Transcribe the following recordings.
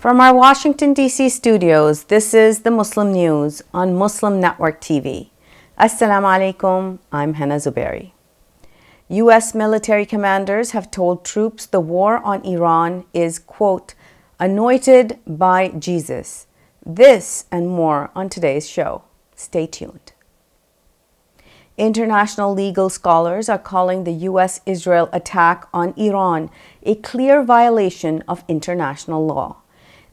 From our Washington, D.C. studios, this is the Muslim News on Muslim Network TV. Assalamu alaikum, I'm Hena Zuberi. U.S. military commanders have told troops the war on Iran is, quote, anointed by Jesus. This and more on today's show. Stay tuned. International legal scholars are calling the U.S.-Israel attack on Iran a clear violation of international law.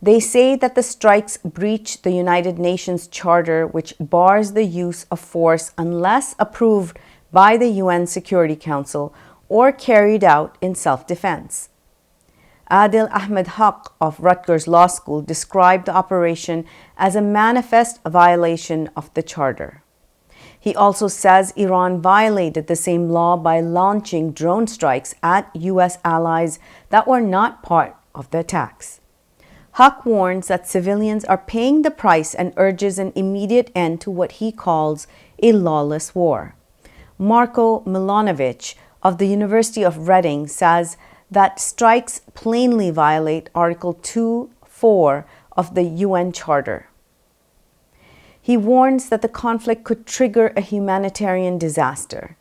They say that the strikes breach the United Nations Charter, which bars the use of force unless approved by the UN Security Council or carried out in self-defense. Adil Ahmed Haq of Rutgers Law School described the operation as a manifest violation of the Charter. He also says Iran violated the same law by launching drone strikes at U.S. allies that were not part of the attacks. Haq warns that civilians are paying the price and urges an immediate end to what he calls a lawless war. Marko Milanovic of the University of Reading says that strikes plainly violate Article 2.4 of the UN Charter. He warns that the conflict could trigger a humanitarian disaster.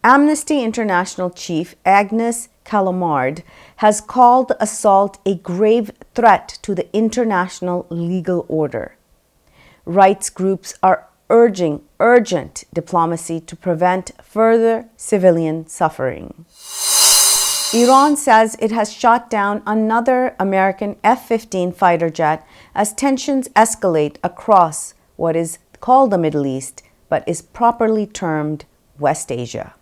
Amnesty International chief Agnes Callamard has called the assault a grave threat to the international legal order. Rights groups are urging urgent diplomacy to prevent further civilian suffering. Iran says it has shot down another American F-15 fighter jet as tensions escalate across what is called the Middle East, but is properly termed West Asia.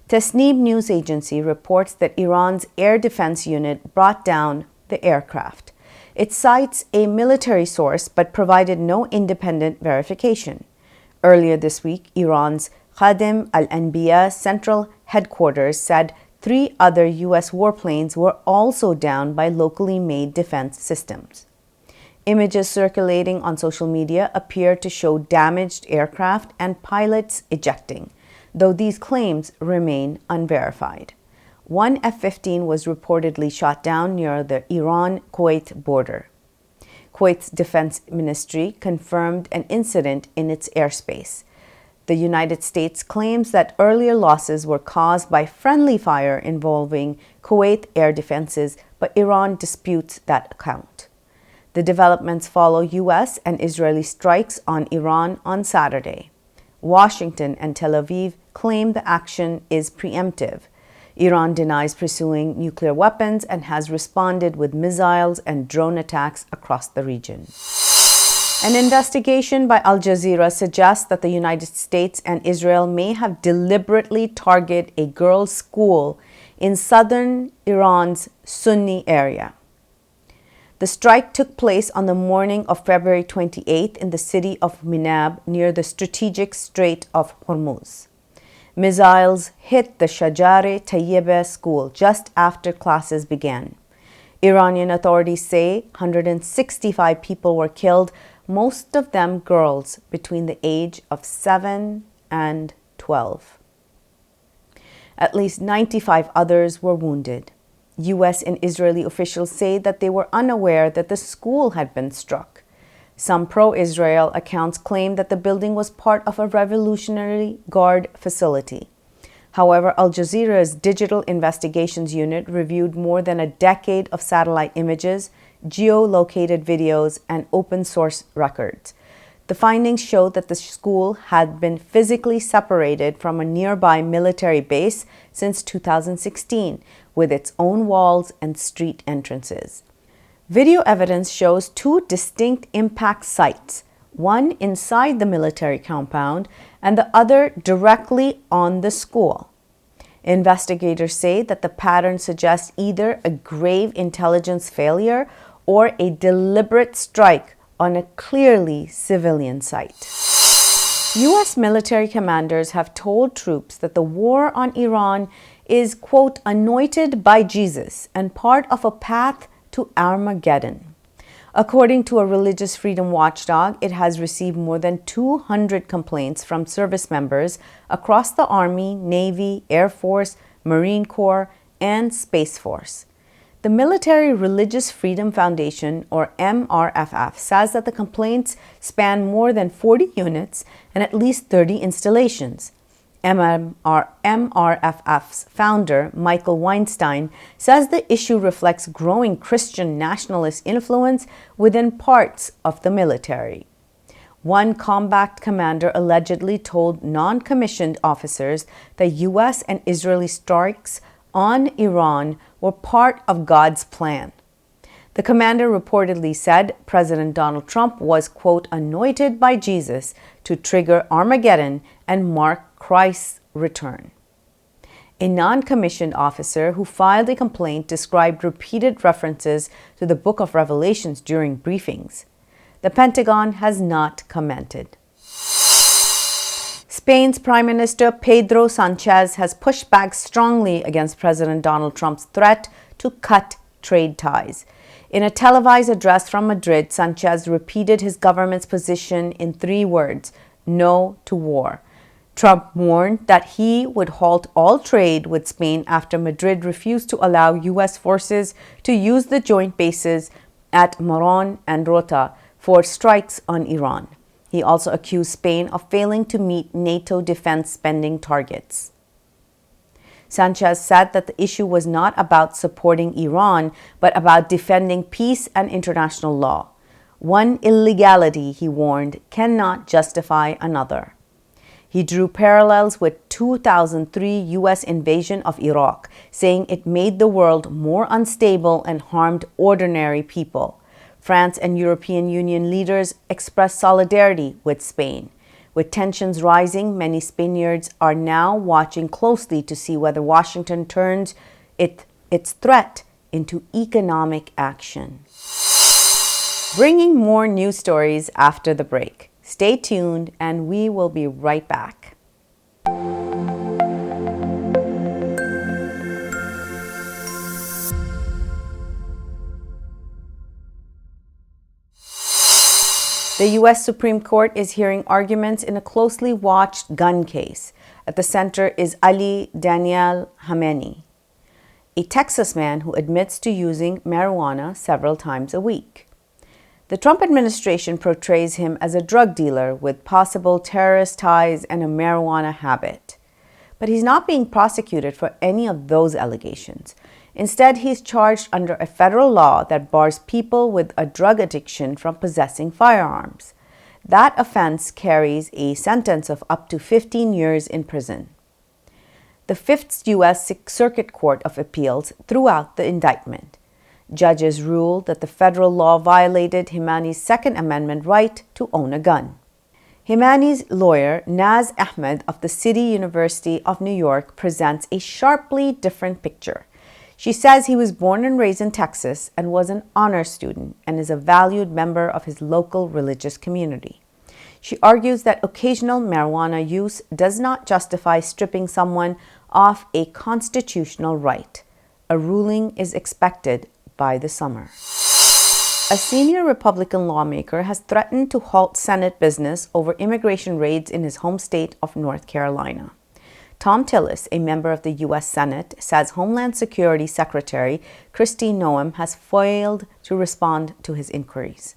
Tasneem news agency reports that Iran's air defense unit brought down the aircraft. It cites a military source but provided no independent verification. Earlier this week, Iran's Khadim al-Anbiya central headquarters said 3 other U.S. warplanes were also down by locally made defense systems. Images circulating on social media appear to show damaged aircraft and pilots ejecting, though these claims remain unverified. One F-15 was reportedly shot down near the Iran-Kuwait border. Kuwait's defense ministry confirmed an incident in its airspace. The United States claims that earlier losses were caused by friendly fire involving Kuwait air defenses, but Iran disputes that account. The developments follow U.S. and Israeli strikes on Iran on Saturday. Washington and Tel Aviv claim the action is preemptive. Iran denies pursuing nuclear weapons and has responded with missiles and drone attacks across the region. An investigation by Al Jazeera suggests that the United States and Israel may have deliberately targeted a girls' school in southern Iran's Sunni area. The strike took place on the morning of February 28th in the city of Minab near the strategic Strait of Hormuz. Missiles hit the Shajare Tayyibeh school just after classes began. Iranian authorities say 165 people were killed, most of them girls between the age of 7 and 12. At least 95 others were wounded. U.S. and Israeli officials say that they were unaware that the school had been struck. Some pro-Israel accounts claim that the building was part of a Revolutionary Guard facility. However, Al Jazeera's Digital Investigations Unit reviewed more than a decade of satellite images, geolocated videos, and open-source records. The findings showed that the school had been physically separated from a nearby military base since 2016, with its own walls and street entrances. Video evidence shows 2 distinct impact sites, one inside the military compound and the other directly on the school. Investigators say that the pattern suggests either a grave intelligence failure or a deliberate strike on a clearly civilian site. U.S. military commanders have told troops that the war on Iran is, quote, anointed by Jesus and part of a path to Armageddon. According to a religious freedom watchdog, it has received more than 200 complaints from service members across the Army, Navy, Air Force, Marine Corps, and Space Force. The Military Religious Freedom Foundation, or MRFF, says that the complaints span more than 40 units and at least 30 installations. MRFF's founder, Michael Weinstein, says the issue reflects growing Christian nationalist influence within parts of the military. One combat commander allegedly told non-commissioned officers that U.S. and Israeli strikes on Iran were part of God's plan. The commander reportedly said President Donald Trump was, quote, anointed by Jesus to trigger Armageddon and mark Christ's return. A non-commissioned officer who filed a complaint described repeated references to the Book of Revelations during briefings. The Pentagon has not commented. Spain's Prime Minister Pedro Sanchez has pushed back strongly against President Donald Trump's threat to cut trade ties. In a televised address from Madrid, Sanchez repeated his government's position in 3 words: no to war. Trump warned that he would halt all trade with Spain after Madrid refused to allow U.S. forces to use the joint bases at Morón and Rota for strikes on Iran. He also accused Spain of failing to meet NATO defense spending targets. Sanchez said that the issue was not about supporting Iran, but about defending peace and international law. One illegality, he warned, cannot justify another. He drew parallels with 2003 U.S. invasion of Iraq, saying it made the world more unstable and harmed ordinary people. France and European Union leaders expressed solidarity with Spain. With tensions rising, many Spaniards are now watching closely to see whether Washington turns its threat into economic action. Bringing more news stories after the break. Stay tuned and we will be right back. The U.S. Supreme Court is hearing arguments in a closely watched gun case. At the center is Ali Daniel Khamenei, a Texas man who admits to using marijuana several times a week. The Trump administration portrays him as a drug dealer with possible terrorist ties and a marijuana habit. But he's not being prosecuted for any of those allegations. Instead, he's charged under a federal law that bars people with a drug addiction from possessing firearms. That offense carries a sentence of up to 15 years in prison. The Fifth U.S. Circuit Court of Appeals threw out the indictment. Judges ruled that the federal law violated Khamenei's Second Amendment right to own a gun. Khamenei's lawyer, Naz Ahmed of the City University of New York, presents a sharply different picture. She says he was born and raised in Texas and was an honor student and is a valued member of his local religious community. She argues that occasional marijuana use does not justify stripping someone of a constitutional right. A ruling is expected by the summer. A senior Republican lawmaker has threatened to halt Senate business over immigration raids in his home state of North Carolina. Tom Tillis, a member of the U.S. Senate, says Homeland Security Secretary Kristi Noem has failed to respond to his inquiries.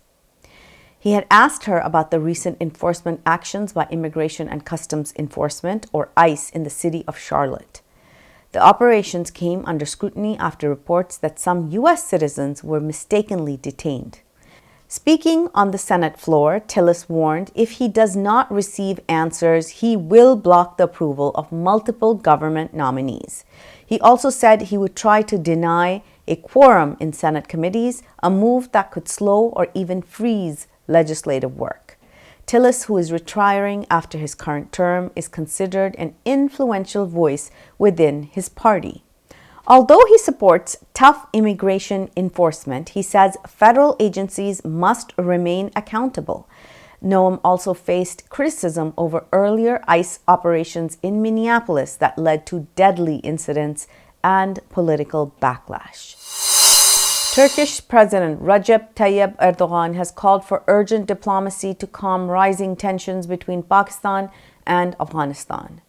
He had asked her about the recent enforcement actions by Immigration and Customs Enforcement, or ICE, in the city of Charlotte. The operations came under scrutiny after reports that some U.S. citizens were mistakenly detained. Speaking on the Senate floor, Tillis warned if he does not receive answers, he will block the approval of multiple government nominees. He also said he would try to deny a quorum in Senate committees, a move that could slow or even freeze legislative work. Tillis, who is retiring after his current term, is considered an influential voice within his party. Although he supports tough immigration enforcement, he says federal agencies must remain accountable. Noem also faced criticism over earlier ICE operations in Minneapolis that led to deadly incidents and political backlash. Turkish President Recep Tayyip Erdogan has called for urgent diplomacy to calm rising tensions between Pakistan and Afghanistan.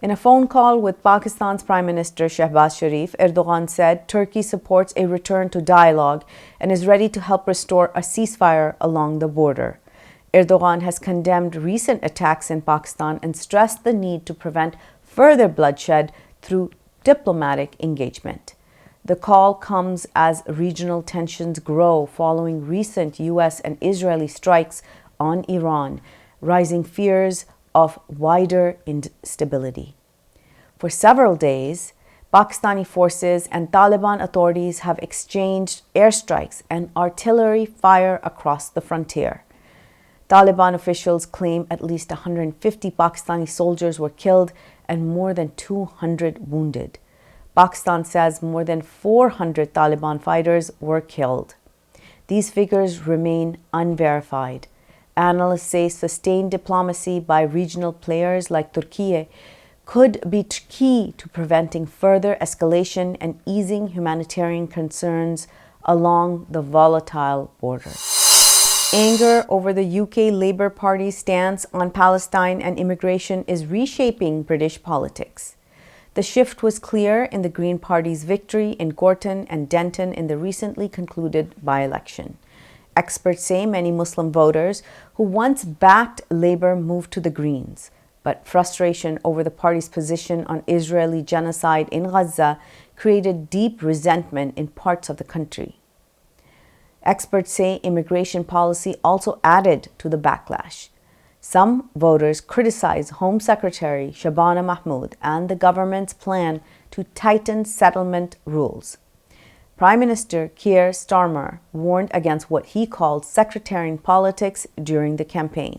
In a phone call with Pakistan's Prime Minister Shehbaz Sharif, Erdogan said Turkey supports a return to dialogue and is ready to help restore a ceasefire along the border. Erdogan has condemned recent attacks in Pakistan and stressed the need to prevent further bloodshed through diplomatic engagement. The call comes as regional tensions grow following recent U.S. and Israeli strikes on Iran, rising fears of wider instability. For several days, Pakistani forces and Taliban authorities have exchanged airstrikes and artillery fire across the frontier. Taliban officials claim at least 150 Pakistani soldiers were killed and more than 200 wounded. Pakistan says more than 400 Taliban fighters were killed. These figures remain unverified. Analysts say sustained diplomacy by regional players like Turkiye could be key to preventing further escalation and easing humanitarian concerns along the volatile border. Anger over the UK Labour Party's stance on Palestine and immigration is reshaping British politics. The shift was clear in the Green Party's victory in Gorton and Denton in the recently concluded by-election. Experts say many Muslim voters who once backed Labour moved to the Greens, but frustration over the party's position on Israeli genocide in Gaza created deep resentment in parts of the country. Experts say immigration policy also added to the backlash. Some voters criticize Home Secretary Shabana Mahmood and the government's plan to tighten settlement rules. Prime Minister Keir Starmer warned against what he called sectarian politics during the campaign.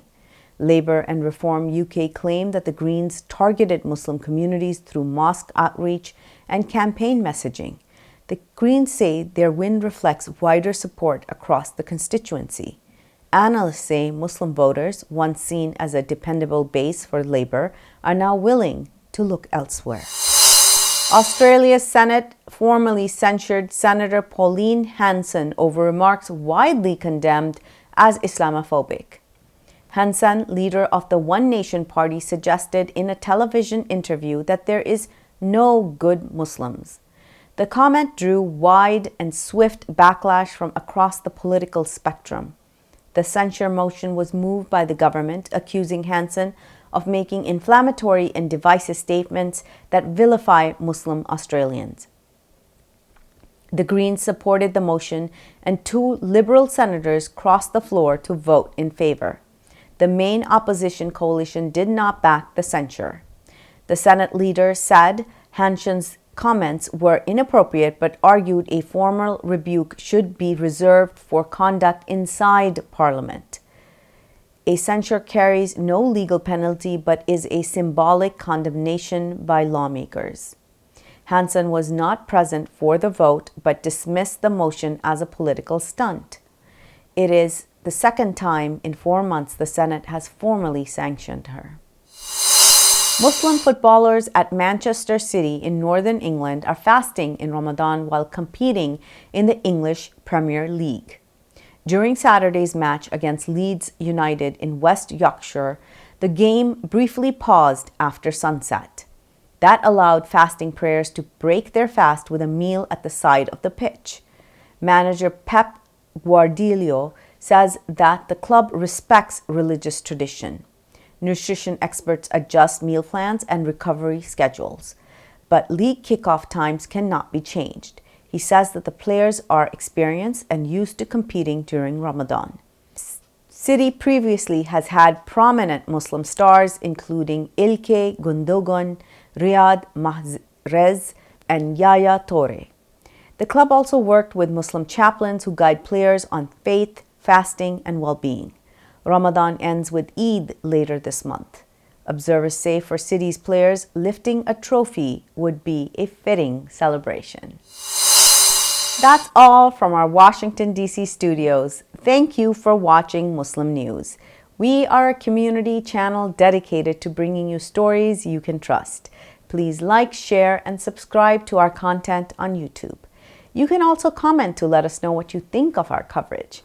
Labour and Reform UK claimed that the Greens targeted Muslim communities through mosque outreach and campaign messaging. The Greens say their win reflects wider support across the constituency. Analysts say Muslim voters, once seen as a dependable base for Labour, are now willing to look elsewhere. Australia's Senate formally censured Senator Pauline Hanson over remarks widely condemned as Islamophobic. Hanson, leader of the One Nation Party, suggested in a television interview that there is no good Muslims. The comment drew wide and swift backlash from across the political spectrum. The censure motion was moved by the government, accusing Hanson of making inflammatory and divisive statements that vilify Muslim Australians. The Greens supported the motion, and 2 Liberal senators crossed the floor to vote in favour. The main opposition coalition did not back the censure. The Senate leader said Hanson's comments were inappropriate but argued a formal rebuke should be reserved for conduct inside Parliament. A censure carries no legal penalty but is a symbolic condemnation by lawmakers. Hanson was not present for the vote but dismissed the motion as a political stunt. It is the second time in 4 months the Senate has formally sanctioned her. Muslim footballers at Manchester City in northern England are fasting in Ramadan while competing in the English Premier League. During Saturday's match against Leeds United in West Yorkshire, the game briefly paused after sunset. That allowed fasting prayers to break their fast with a meal at the side of the pitch. Manager Pep Guardiola says that the club respects religious tradition. Nutrition experts adjust meal plans and recovery schedules, but league kickoff times cannot be changed. He says that the players are experienced and used to competing during Ramadan. City previously has had prominent Muslim stars including Ilkay Gundogan, Riyad Mahrez, and Yaya Toure. The club also worked with Muslim chaplains who guide players on faith, fasting, and well-being. Ramadan ends with Eid later this month. Observers say for City's players, lifting a trophy would be a fitting celebration. That's all from our Washington, D.C. studios. Thank you for watching Muslim News. We are a community channel dedicated to bringing you stories you can trust. Please like, share, and subscribe to our content on YouTube. You can also comment to let us know what you think of our coverage.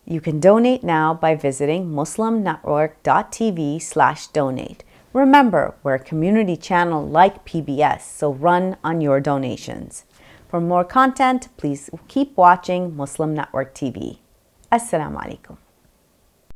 You can donate now by visiting muslimnetwork.tv/donate. Remember, we're a community channel like PBS, so run on your donations. For more content, please keep watching Muslim Network TV. Assalamu alaikum.